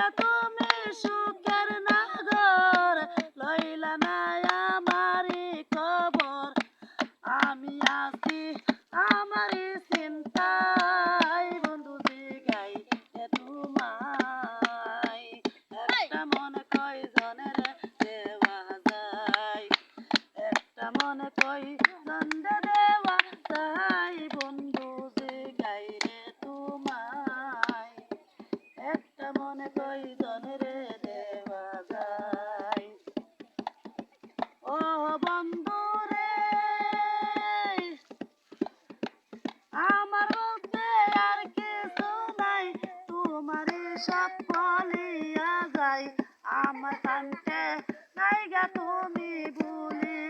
লাইগা তুমি সুখের নাগর লইলা না আমারি খবর আমি আছি আমারি চিন্তায় বন্ধু জিগাই তোমায় একটা মন কয়জনের দেওয়া যায় একটা মন কয়জনের দেওয়া যায় বন্ধু জিগাই রে তোমায় একটা মন কয়জনের দেওয়া যায় ও বন্ধু রে আমার বলতে আর কিছু নাই তোমারই সব বলিয়া যাই আমার কানকে নাইগা তুমি ভুলি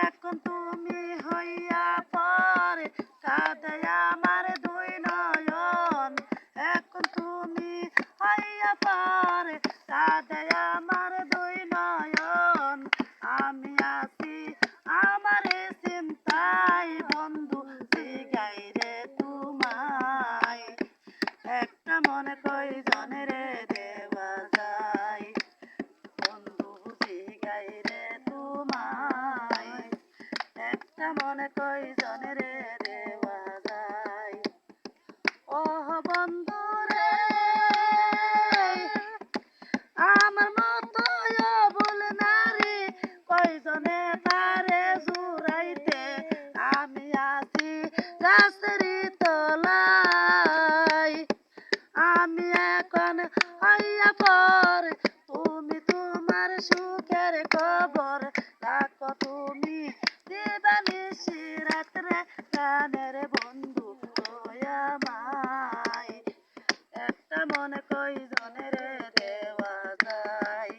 এখন তুমি হইয়া পরে কাঁদে আমার দুই নয়ন এখন তুমি হইয়া পরে কাঁদে আমার দুই নয়ন আমি আছি আমার চিন্তায় বন্ধু জিগাই রে তোমায় একটা মনে কয়জনের দেওয়া যায় বন্ধু জিগাই রে তোমায় একটা মনে কয়জনের দেওয়া যায় ও বন্ধু রে আমার মতো ভুল নারী কয়জনে তারে জুড়াইতে আমি আছি গাছেরই তলায় আমি এখন হইয়া পর তুমি তোমার সুখের খবর ডাকো তুমি দিবানিশি রাত্রে গানের বন্ধু আমায় একটা মনে কয়জনের দেওয়া যায়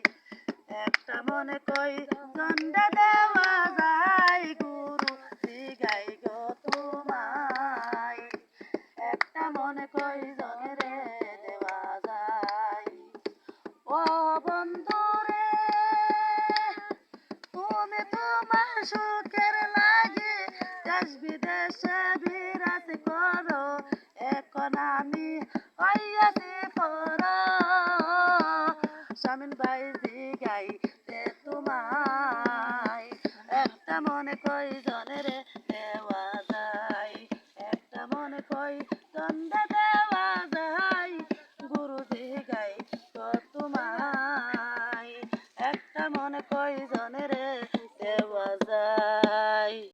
একটা মনে কয়জনরে দেওয়া যায় গুরু জিগাই গো তোমায় একটা মনে কয়জনের দেওয়া যায় ও বন্ধু রে তুমি তোমার সুখের লাগি দেশ বিদেশে বিরাজ করো এখন আমি হইয়াছি পর স্বামীন ভাই জিগাই রে তোমায় একটা মনে কয়জনের দেওয়া যায় একটা মনে কয়জনরে দেওয়া যায় গুরু জিগাই তো তোমায় একটা মনে কয়জনের দেওয়া যায়।